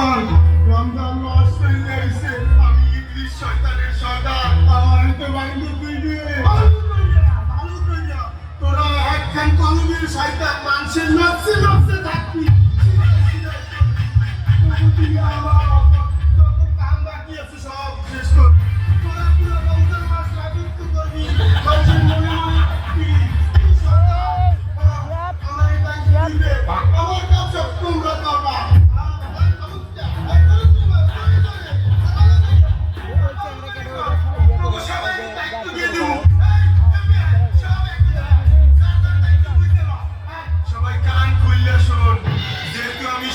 শয়তান রমজান মাস চলে আইছে আমি ইবলিস শয়তানের সর্দার আমার তো বাইন্দ কইবে ভালো কইয়া তোরা একখান কলমের শয়তান মানুষের নফসে নফসে থাকবি তুই আমার যত কাম বাকি আছে সব শেষ কর তোরা পুরো রমজান মাস রাজত্ব করবি মানুষের মনে মনে থাকবি আমার কাজ সব তোমরা করবা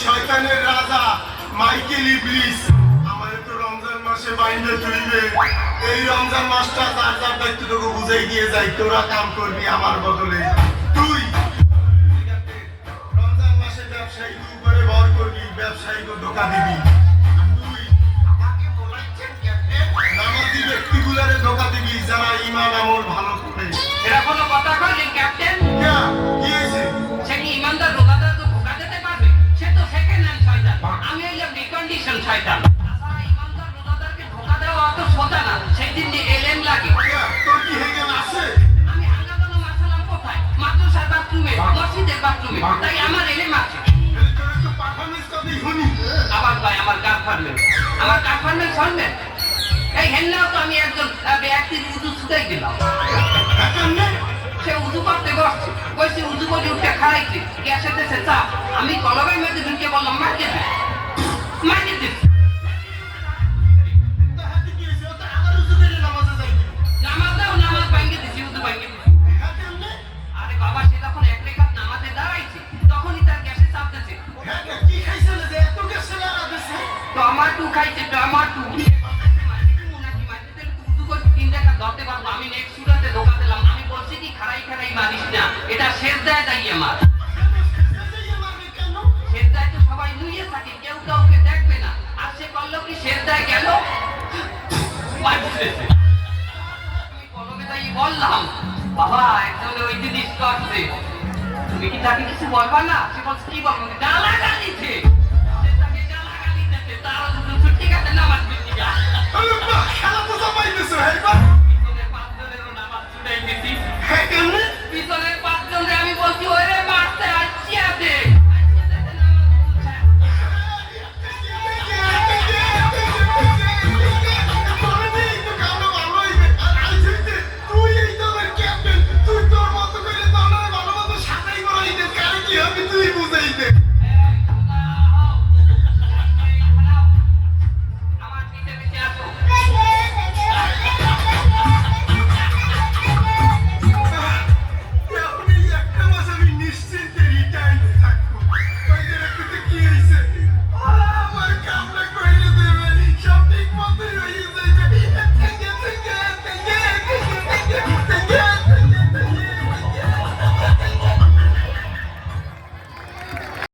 শয়তানের রাজা মাইকেল ইবলিস আমাদের তো রমজান মাসে বাইন্দে তুইবে এই রমজান মাসটা যার যার দায়িত্বটুকু বুঝাই দিয়ে যাই তোরা কাম করবি আমার বদলে তুই রমজান মাসে ব্যবসায়ী উপরে ভর করবি ব্যবসায়ীকে ধোকা দিবি তুই আমাকে বলাইছেন ক্যাপ্টেন নামাজি ব্যক্তিগুলোরে ধোকা দিবি যারা ঈমান আমল ভালো করে এরা কোনো কথা কইলেন ক্যাপ্টেন কি হয়েছে সে কি ইমানদার রোজাদার তো ধোকা দিতে পারবে সে তো সেকেন্ড হ্যান্ড শয়তান আমি হইলাম রিকন্ডিশন শয়তান তাছাড়া ইমানদার রোজাদারকে ধোকা দেওয়া অত সোজা না সেই দিন এলেম লাগে তোর কি হয়ে গেল আছে আমি হাঙ্গাদানো মাসালাম কোথায় মাদ্রাসার বাথরুমে মসজিদের বাথরুমে তাই আমার এলেম আছে আবার ভাই আমার গার্লফ্রেন্ড শুনবেন এই হেন্নাও তো আমি একজন ব্যক্তির উজু ছুটাই দিলাম সে উজু করতে বসছে বসে উজু করে উঠে খাইছে গ্যাসের দেশে চা আমি কলবের মধ্যে ঢুকে বললাম মাকে দিস নামাজ ভাঙ্গে দিছি উজু ভাঙ্গে দিছি আরে বাবা সে যখন এক রেখাত নামাজে দাঁড়াইছে তখনই তার গ্যাসে চাপ দিচ্ছে টমাটো খাইছে টমাটো ধরতে পারবো আমি নেক্সট সুরাতে ধোকা দিলাম আমি বলছি কি খাড়াই মারিস না এটা সেজদায় দাঁড়িয়ে মার সেজদায় তো সবাই নুয়ে থাকে কেউ কাউকে দেখবে না আর সে করলো কি সেজদায় গেল আমি কলমে তাই বললাম বাবা একজন ওই জিনিস করছে তুমি কি তাকে কিছু বলবা না সে বলছে কি বলবো গালাগালিছে